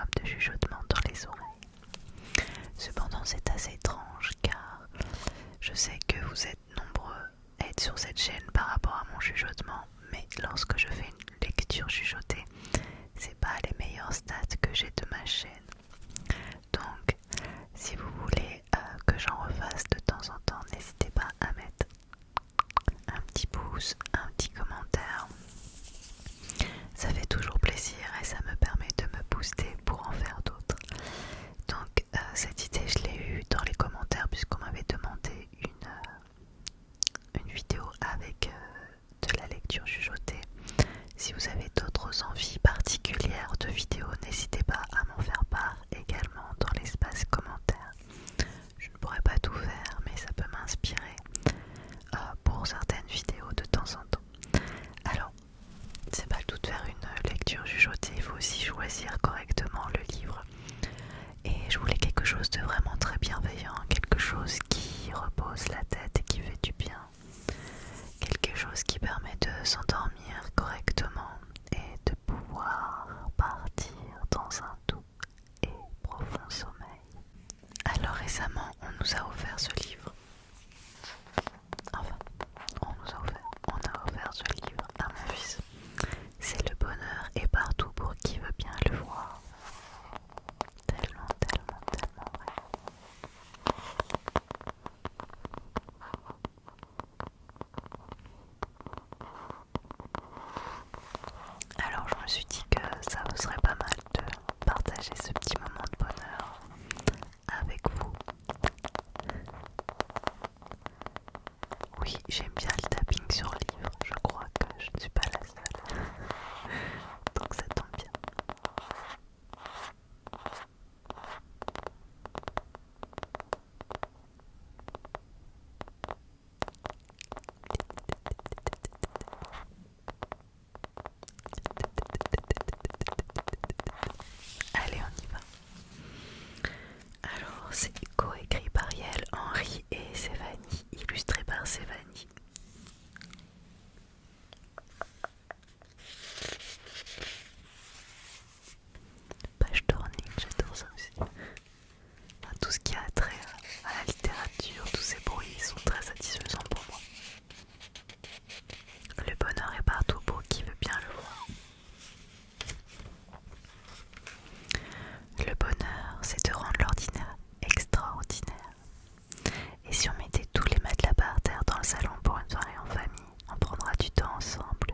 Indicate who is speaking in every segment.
Speaker 1: maximum de chuchotements dans les oreilles. Cependant, c'est assez étrange car je sais que vous êtes nombreux à être sur cette chaîne par rapport à mon chuchotement, mais lorsque je fais une lecture chuchotée, c'est pas les meilleurs stats que j'ai de ma chaîne. Donc, si vous voulez que j'en refasse de temps en temps, n'hésitez pas à mettre un petit pouce, un petit commentaire. Ça fait toujours plaisir et ça me permet de me booster pour en faire d'autres. Donc cette idée je l'ai eue dans les commentaires puisqu'on m'avait demandé une vidéo avec de la lecture chuchotée. Si vous avez d'autres envies particulières de vidéos, n'hésitez pas à m'en faire part également dans l'espace commentaire. Je ne pourrais pas tout faire mais ça peut m'inspirer pour certaines vidéos de temps en temps. Alors, c'est pas le tout de faire une lecture chuchotée, il faut aussi choisir correctement le livre. Et je voulais quelque chose de vraiment très bienveillant, quelque chose qui repose la tête et qui fait du bien. Quelque chose qui permet de s'endormir correctement et de pouvoir partir dans un doux et profond sommeil. Alors récemment, on nous a offert ce livre. Enfin, on a offert ce livre à mon fils. C'est Le bonheur est partout pour qui veut bien le voir. Tellement, tellement, tellement vrai. Alors je me suis dit que ça vous serait pas mal de partager ce petit moment de bonheur avec vous. Oui, j'aime bien le tapping sur le livre, je crois que je ne suis pas la seule. Donc ça tombe bien. Allez, on y va. Alors, c'est coécrit par Yael Henry et Sévanie, illustré par Sévanie. Page turning, j'adore ça aussi. Enfin, tout ce qui a trait à la littérature, tous ces bruits sont très satisfaisants pour moi. Le bonheur est partout pour qui veut bien le voir. Le bonheur, c'est de rendre l'ordinaire extraordinaire. Et si on mettait tous les matelas par terre dans le salon pour une soirée en famille, on prendra du temps ensemble,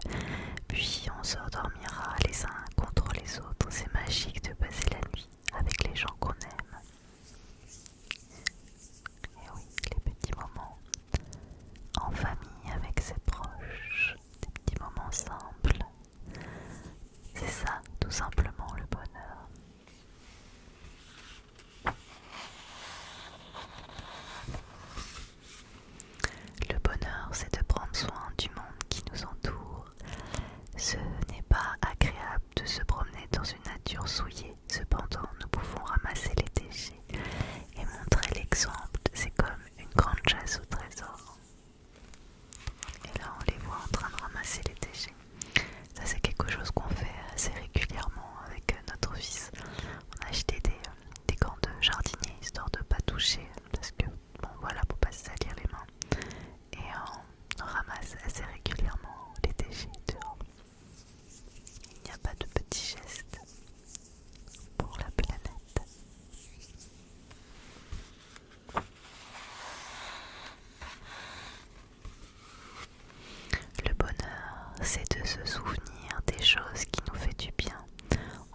Speaker 1: puis on s'endormira les uns contre les autres. C'est magique de passer la nuit avec les gens qu'on aime. Et oui, les petits moments en famille avec ses proches, des petits moments simples, c'est ça tout simplement le bonheur. Le bonheur, c'est de prendre soin du monde qui nous entoure. Ce n'est pas agréable de se promener dans une nature souillée. Cependant, nous pouvons ramasser les déchets et montrer l'exemple. C'est comme une grande chasse au trésor. Et là, on les voit en train de ramasser les déchets. Ça, c'est quelque chose qu'on fait assez régulièrement avec notre fils. On a acheté des gants de jardinier histoire de ne pas toucher parce que, bon voilà, pour pas se salir les mains. Et on ramasse assez régulièrement les déchets dehors. Il n'y a pas de petits gestes pour la planète. Le bonheur, c'est de se souvenir des choses qui nous font du bien.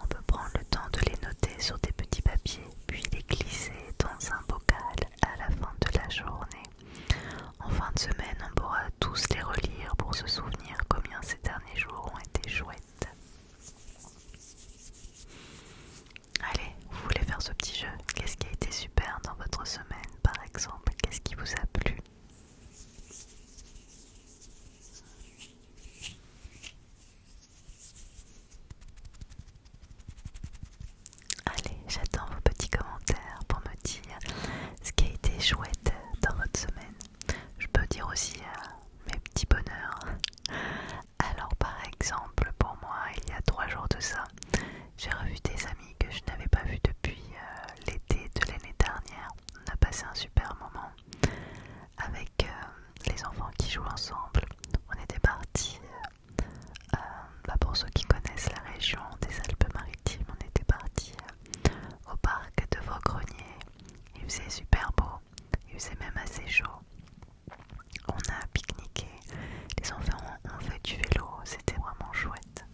Speaker 1: On peut prendre le temps de les noter sur des petits papiers, puis les glisser dans un bocal à la fin de la journée. En fin de semaine, on pourra tous les relire pour se souvenir combien ces derniers jours ont été chouettes. Allez, vous voulez faire ce petit jeu? Qu'est-ce qui a été super dans votre semaine, par exemple? Qu'est-ce qui vous a plu? Allez, j'attends vos petits commentaires pour me dire ce qui a été chouette dans votre semaine. Je peux dire aussi mes petits bonheurs. Alors par exemple, pour moi, il y a 3 jours de ça, j'ai revu des amis que je n'avais faisait super beau, il faisait même assez chaud. On a pique-niqué, les enfants ont fait du vélo, c'était vraiment chouette.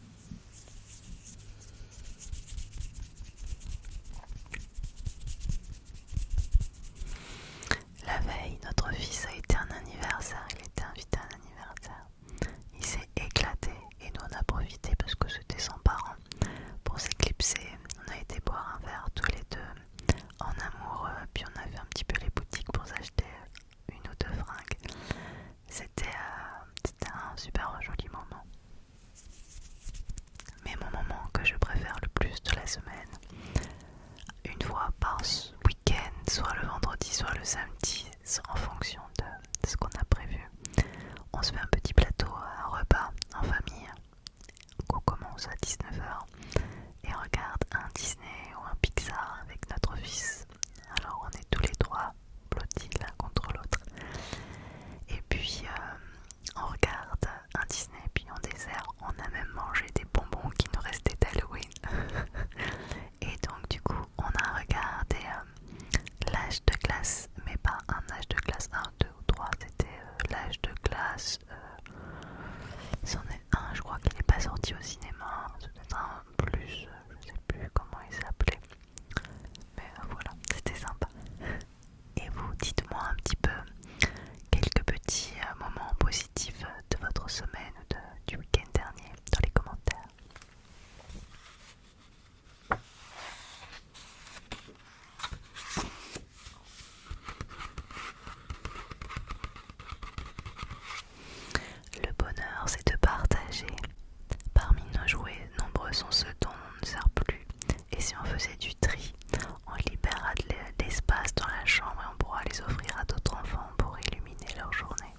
Speaker 1: La veille, notre fils a été un anniversaire, il était invité à un anniversaire. Il s'est éclaté et nous on a profité parce que c'était son parent pour s'éclipser. On a été boire un verre tous les deux en amoureux, puis on a fait un petit peu les boutiques pour s'acheter une ou deux fringues. C'était un super joli moment. Mais mon moment que je préfère le plus de la semaine, une fois par week-end, soit le vendredi, soit le samedi, en fonction de ce qu'on a prévu. On se fait un petit plateau, un repas en famille. On commence à 19h et on regarde un Disney ou un Pixar avec notre fils. Alors on est tous les trois blottis l'un contre l'autre. Et puis on regarde un Disney, puis en dessert on a même mangé des bonbons qui nous restaient d'Halloween. Et donc du coup on a regardé l'âge de glace, mais pas un âge de glace 1, 2 ou 3, c'était l'âge de glace. C'en est un, je crois qu'il n'est pas sorti au cinéma, c'était un plus, je sais plus comment il s'appelait. Mais voilà, c'était sympa. Et vous, dites-moi un petit peu quelques petits moments positifs de votre semaine ou du week-end dernier dans les commentaires. Le bonheur, c'est de partager. Parmi nos jouets, nombreux sont ceux dont on ne sert plus. Et si on faisait du tri, on libérera de l'espace dans la chambre et on pourra les offrir à d'autres enfants pour illuminer leur journée.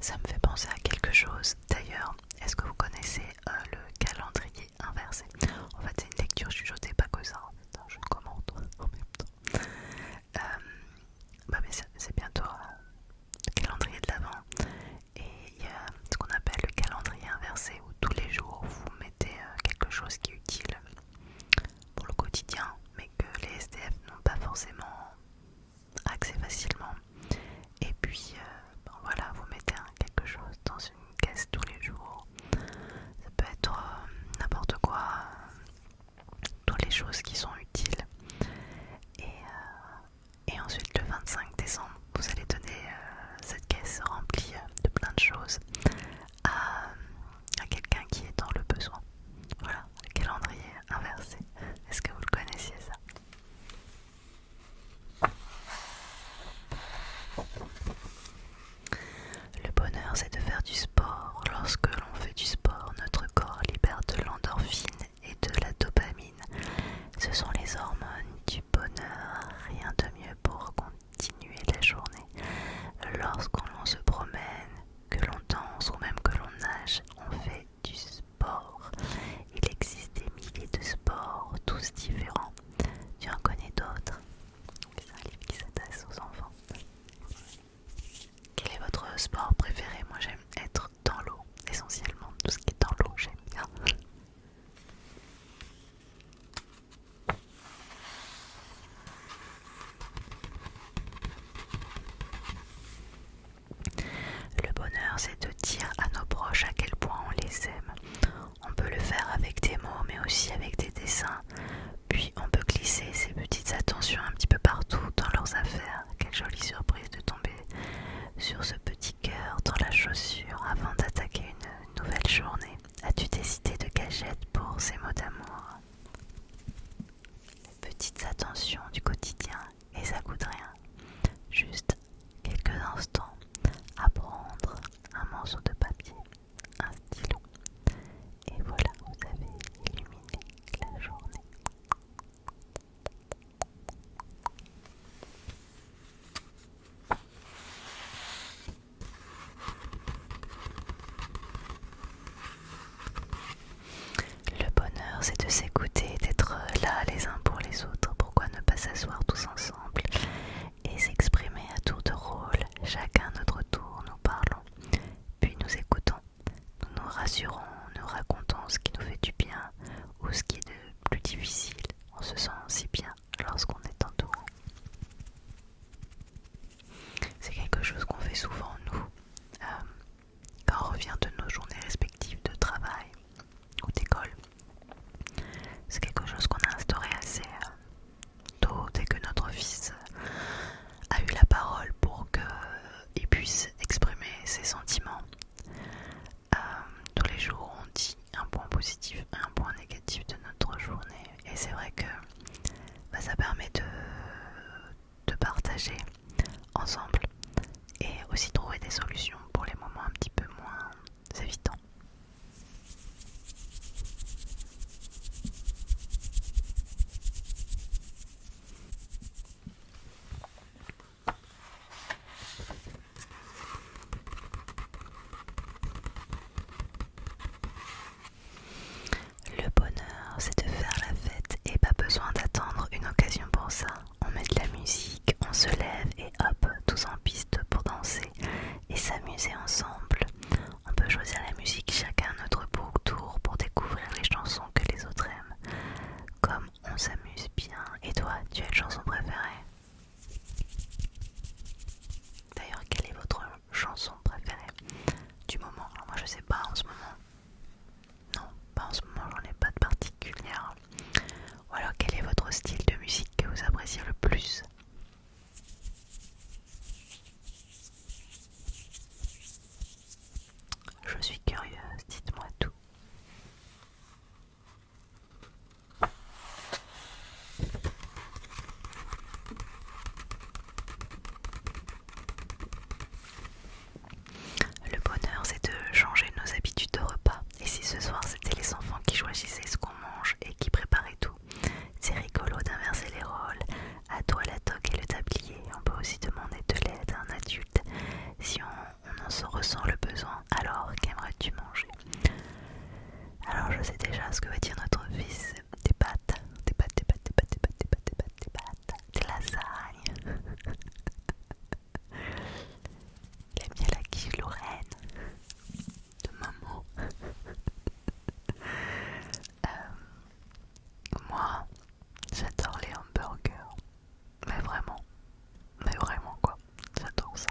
Speaker 1: Ça me fait penser à quelque chose. D'ailleurs, est-ce que vous connaissez le calendrier inversé? En fait, c'est une lecture chuchotée, pas que ça. En fait, je commente en même temps. Mais c'est bientôt le calendrier de l'Avent. Et il y a ce qu'on appelle le calendrier inversé où tous les jours vous mettez quelque chose qui est utile pour le quotidien, mais que les SDF n'ont pas forcément accès facilement. Et puis voilà, vous mettez quelque chose dans une caisse tous les jours. Ça peut être n'importe quoi, toutes les choses qui sont utiles. Et ensuite le 25 décembre, vous allez donner cette caisse remplie de plein de choses à quelqu'un qui est dans le besoin. Voilà, le calendrier inversé. Est-ce que vous le connaissiez ça? Le bonheur, c'est de faire du sport. Lorsque l'on fait du sport, notre corps libère de l'endorphine et de la dopamine. Ce sont les hormones du bonheur, rien de mieux pour continuer la journée. Lorsqu'on se promène, que l'on danse ou même que l'on nage, on fait du sport. Il existe des milliers de sports, tous différents. Tu en connais d'autres? C'est un livre qui s'adresse aux enfants. Quel est votre sport préféré? Moi j'aime être dans l'eau, essentiellement. Tout ce qui est dans l'eau, j'aime bien. Le bonheur, c'est de dire à nos proches à quel point on les aime. On peut le faire avec des mots, mais aussi avec des dessins. Puis on peut glisser ces petites attentions un petit peu partout dans leurs affaires. Quelle jolie surprise de tomber sur ce petit cœur dans la chaussure avant d'attaquer une nouvelle journée. As-tu décidé de gâchettes pour ces mots d'amour? Les petites attentions du quotidien, et ça coûte rien. Juste quelques instants à prendre un morceau de papier, un stylo, et voilà, vous avez illuminé la journée. Le bonheur, c'est de s'écouter, d'être là les uns pour les autres. Pourquoi ne pas s'asseoir tous ensemble et s'exprimer à tour de rôle? Chacun à notre tour, nous parlons, puis nous écoutons. Nous nous rassurons, nous racontons ce qui nous fait du bien ou ce qui est de plus difficile. On se se sent si bien lorsqu'on est entouré. C'est quelque chose qu'on fait souvent nous, quand on revient de nos journées respectives de travail ou d'école. C'est quelque chose qu'on a instauré assez tôt, dès que notre fils a eu la parole pour qu'il puisse exprimer ses sentiments. Tous les jours on dit un point positif et un point négatif de notre journée, et c'est vrai que ça permet de partager ensemble et aussi trouver des solutions pour les moments un petit peu moins évidents. Le bonheur, c'est de faire la fête et pas besoin d'attendre une occasion pour ça. On met de la musique, on se lève et hop, tous en piste pour danser et s'amuser ensemble. On peut choisir la musique chacun à notre tour pour découvrir les chansons que les autres aiment. Comme on s'amuse bien. Et toi, tu as une chanson préférée? D'ailleurs, quelle est votre chanson préférée du moment? Alors moi je sais pas en ce moment. Non, pas en ce moment, j'en ai pas de particulière. Ou alors quel est votre style de musique que vous appréciez le plus? Je suis curieuse, dites-moi tout. Le bonheur, c'est de changer nos habitudes de repas. Et si ce soir c'était les enfants qui choisissaient ce qu'on mange et qui préparaient tout, c'est rigolo d'inverser les rôles. À toi la toque et le tablier. On peut aussi demander de l'aide à un adulte si on en se ressent le besoin. Alors, qu'aimerais-tu manger? Alors je sais déjà ce que va dire notre fils. Des pâtes, des pâtes, des pâtes, des pâtes, des pâtes, des pâtes, des pâtes, des pâtes, des lasagnes. Il aime bien la quiche Lorraine de maman. Moi, j'adore les hamburgers. Mais vraiment quoi. J'adore ça.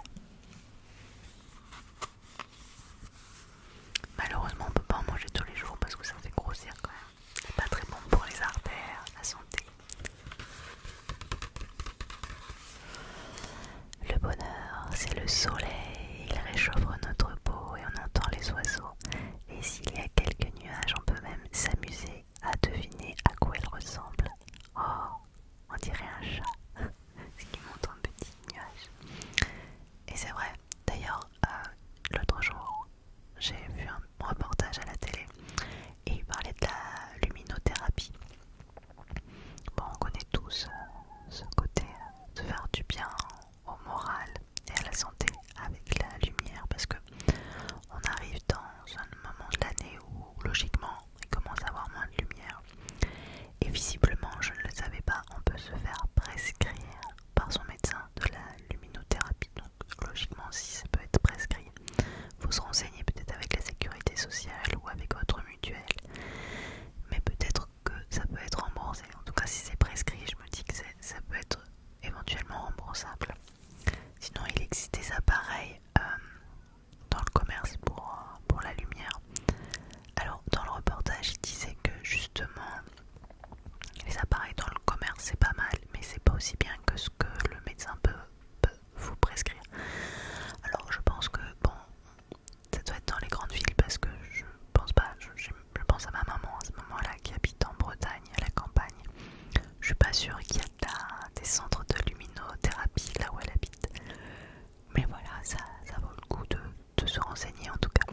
Speaker 1: Malheureusement, on peut pas en manger tous les jours parce que ça fait grossir quand même. C'est pas très bon pour les artères, la santé. Le bonheur, c'est le soleil. Il réchauffe notre peau et on entend les oiseaux. Et s'il y a quelques nuages, on peut même s'amuser à deviner à quoi ils ressemblent. Oh, on dirait un chat. Ce qui monte un petit nuage. Et c'est vrai, d'ailleurs, l'autre jour, j'ai vu un reportage à la télé et il parlait de la luminothérapie. Bon, on connaît tous ce côté de faire du bien au moral et à la santé avec la lumière, parce que on arrive dans un moment de l'année où logiquement il commence à avoir moins de lumière. Et visiblement, je ne le savais pas, on peut se faire prescrire par son médecin de la luminothérapie. Donc logiquement, si ça peut être prescrit, il faut se renseigner peut-être avec la sécurité sociale ou avec votre mutuelle. Mais peut-être que ça peut être remboursé. En tout cas, si c'est prescrit, je me dis que ça peut être éventuellement remboursable. Sinon, il existe des appareils dans le commerce pour la lumière. Alors, dans le reportage, il disait que justement, les appareils dans le commerce, c'est pas mal, mais c'est pas aussi bien que ce que le médecin peut vous prescrire. Alors, je pense que, bon, ça doit être dans les grandes villes parce que je pense pas, je pense à ma maman à ce moment-là qui habite en Bretagne, à la campagne. Je suis pas sûre qu'il y a des centres de luminothérapie là où elle habite. Mais voilà, ça vaut le coup de se renseigner en tout cas.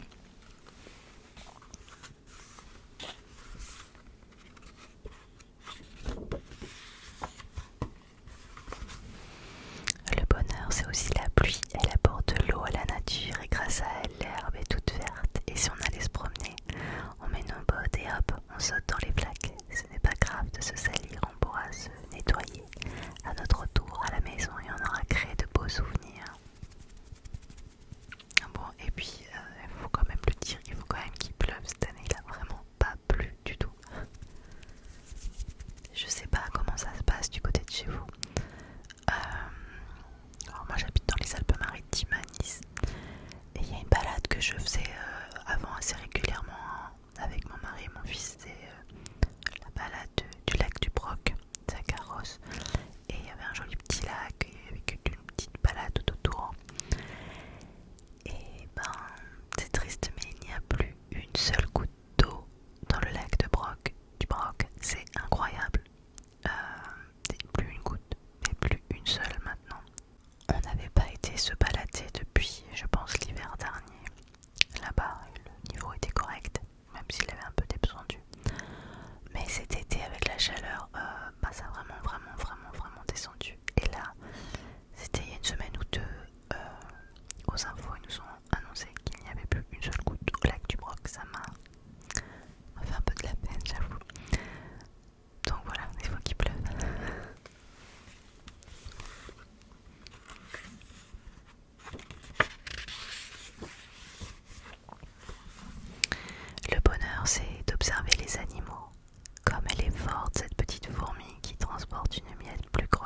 Speaker 1: Le bonheur, c'est aussi la pluie. Elle apporte l'eau à la nature et grâce à elle, l'herbe est toute verte. Et si on allait se promener, on met nos bottes et hop, on saute dans les flaques. Ce n'est pas grave de se salir, on pourra se nettoyer à notre retour à la maison et on aura créé de beaux souvenirs. Bon, et puis, il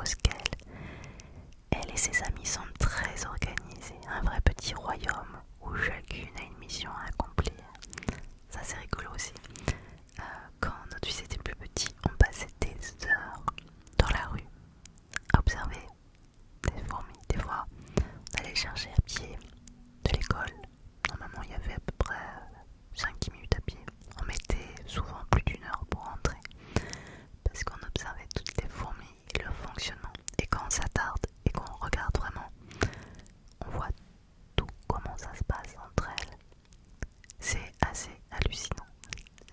Speaker 1: grosse qu'elle. Elle et ses amis semblent très organisés, un vrai petit royaume où chacune a une mission à accomplir. Ça c'est rigolo aussi. Quand notre fils était plus petit, on passait des heures dans la rue à observer des fourmis. Des fois, on allait chercher à pied de l'école. Normalement, il y avait à peu près 5-10 minutes à pied. On mettait souvent plus d'1 heure pour rentrer parce qu'on observait toutes les fourmis et leur fonctionnement. Et quand on s'attarde et qu'on regarde vraiment, on voit tout comment ça se passe entre elles. C'est assez hallucinant.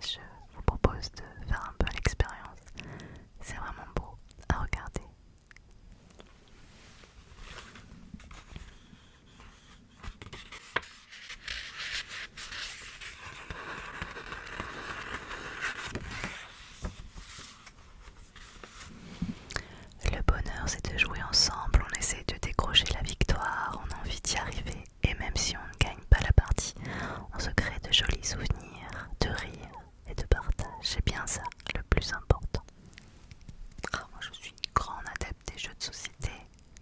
Speaker 1: Je vous propose de faire un peu l'expérience. C'est vraiment beau à regarder. Le bonheur, c'est de jouer ensemble, on essaie de décrocher la victoire, on a envie d'y arriver, et même si on ne gagne pas la partie, on se crée de jolis souvenirs, de rire et de partage. C'est bien ça, le plus important. Moi, je suis une grande adepte des jeux de société,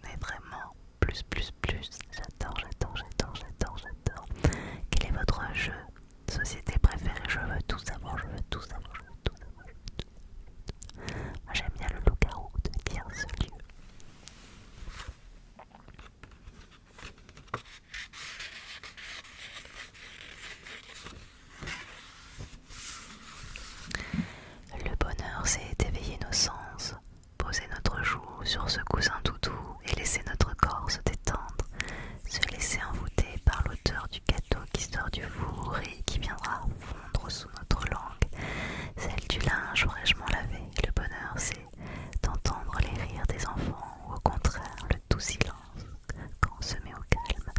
Speaker 1: mais vraiment, plus. J'adore. Quel est votre jeu de société préféré? Je veux tout savoir. Moi, j'aime bien le loup-garou de Tierce-Lieu. Le bonheur, c'est d'éveiller nos sens, poser notre joue sur ce coussin tout doux et laisser notre corps se détendre, se laisser envoûter par l'odeur du gâteau qui sort du four et qui viendra fondre sous notre langue, celle du linge fraîchement lavé. Le bonheur, c'est d'entendre les rires des enfants ou au contraire le doux silence quand on se met au calme.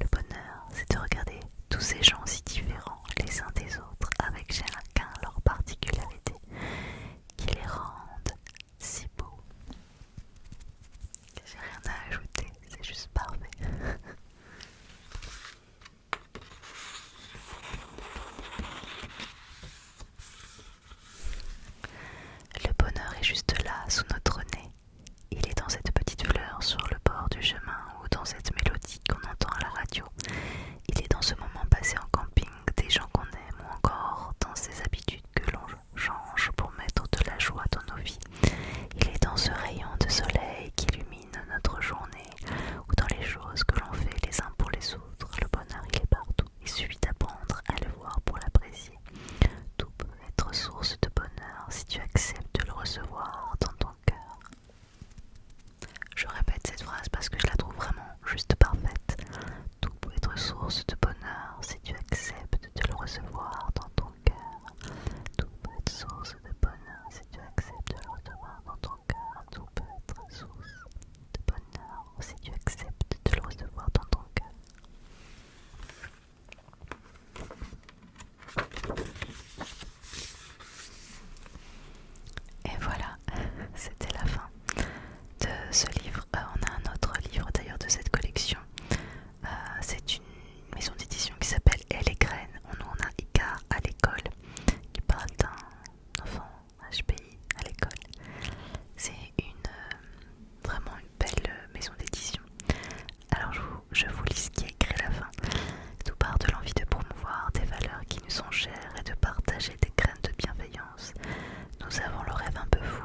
Speaker 1: Le bonheur, c'est de regarder tous ces gens si différents les uns des autres avec chacun leur particularité qui les rendent si beaux. J'ai rien à ajouter, c'est juste parfait. Le bonheur est juste là, sous notre nez. Il est dans cette petite fleur sur le bord du chemin ou dans cette mélodie qu'on entend à la radio. Il est dans ce moment passé en camping, des gens qu'on aime ou encore dans ces habitudes que l'on change pour mettre de la joie dans nos vies. Il est dans ce rayon de soleil qui illumine notre journée ou dans les choses que l'on fait les uns pour les autres. Le bonheur, il est partout. Il suffit d'apprendre à le voir pour l'apprécier. Tout peut être source de bonheur si tu acceptes de le recevoir dans ton cœur. Je répète cette phrase parce que je la trouve vraiment juste parfaite. Tout peut être source de bonheur si tu acceptes de le recevoir dans ton cœur. Tout peut être source de bonheur si tu acceptes de le recevoir dans ton cœur. Tout peut être source de bonheur si tu acceptes de le recevoir dans ton cœur. Et voilà, c'était la fin de ce livre. On a un autre livre d'ailleurs de cette collection. C'est une maison d'édition qui s'appelle Elle et Graines. On a Icar à l'école qui parle d'un enfant HPI à l'école. C'est vraiment une belle maison d'édition. Alors je vous lis ce qui est écrit à la fin. Tout part de l'envie de promouvoir des valeurs qui nous sont chères et de partager des graines de bienveillance. Nous avons le rêve un peu fou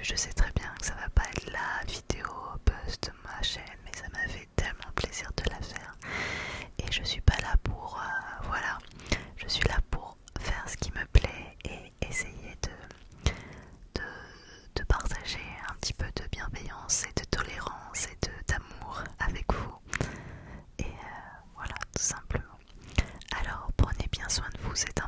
Speaker 1: je sais très bien que ça va pas être la vidéo buzz de ma chaîne, mais ça m'a fait tellement plaisir de la faire. Et je suis pas là pour... voilà, je suis là pour faire ce qui me plaît et essayer de partager un petit peu de bienveillance et de tolérance et d'amour avec vous. Et voilà, tout simplement. Alors prenez bien soin de vous, c'est